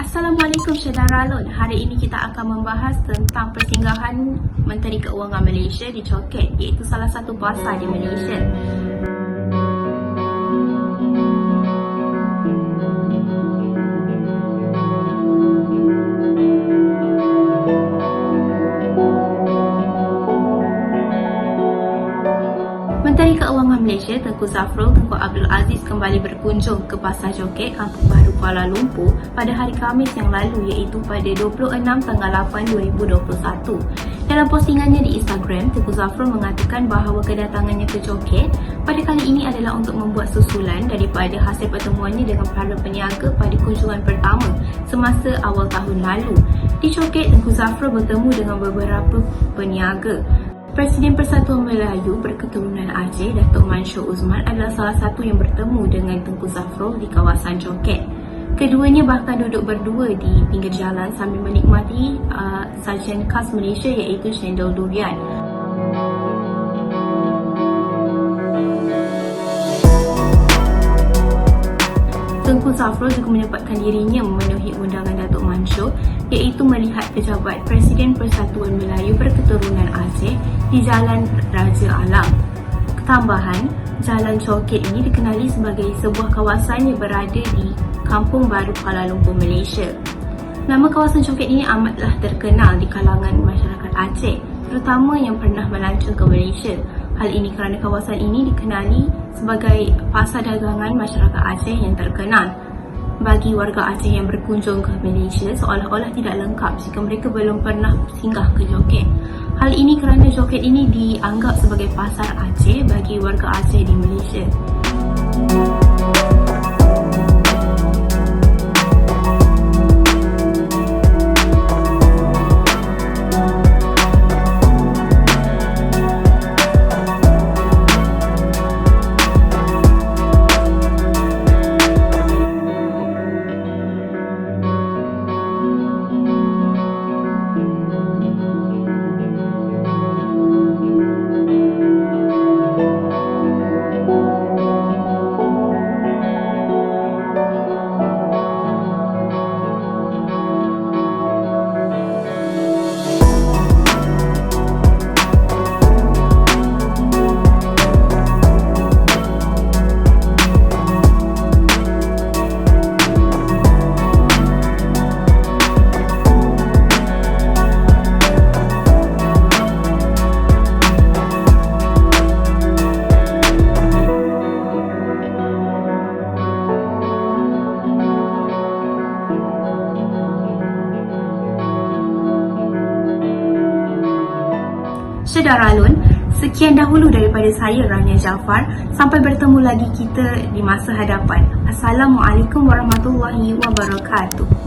Assalamualaikum Saudara Alun. Hari ini kita akan membahas tentang persinggahan Menteri Keuangan Malaysia di Choket, iaitu salah satu pasar di Malaysia. Menteri Keuangan Malaysia Tengku Zafrul Tengku Abdul Aziz kembali berkunjung ke Pasar Choket, Kampung Baru, Kuala Lumpur pada hari Khamis yang lalu, iaitu pada 26 tanggal 8 2021. Dalam postingannya di Instagram, Tengku Zafrul mengatakan bahawa kedatangannya ke Choket pada kali ini adalah untuk membuat susulan daripada hasil pertemuannya dengan para peniaga pada kunjungan pertama semasa awal tahun lalu. Di Choket, Tengku Zafrul bertemu dengan beberapa peniaga. Presiden Persatuan Melayu berketurunan Aceh, Datuk Mansur Uzman adalah salah satu yang bertemu dengan Tengku Zafrul di kawasan Choket. Keduanya bahkan duduk berdua di pinggir jalan sambil menikmati sajian khas Malaysia, iaitu cendol durian. Tengku Zafrul juga menyempatkan dirinya memenuhi undangan Datuk Mansur, iaitu melihat pejabat Presiden Persatuan Melayu berketurunan Aceh di Jalan Raja Alam. Tambahan, Jalan Choket ini dikenali sebagai sebuah kawasan yang berada di Kampung Baru, Kuala Lumpur, Malaysia. Nama kawasan Choket ini amatlah terkenal di kalangan masyarakat Aceh, terutama yang pernah melancong ke Malaysia. Hal ini kerana kawasan ini dikenali sebagai pasar dagangan masyarakat Aceh yang terkenal. Bagi warga Aceh yang berkunjung ke Malaysia, seolah-olah tidak lengkap jika mereka belum pernah singgah ke Choket. Hal ini kerana Choket ini dianggap sebagai pasar Aceh bagi warga Aceh di Malaysia. Saudara Alun, sekian dahulu daripada saya, Rania Jaafar. Sampai bertemu lagi kita di masa hadapan. Assalamualaikum warahmatullahi wabarakatuh.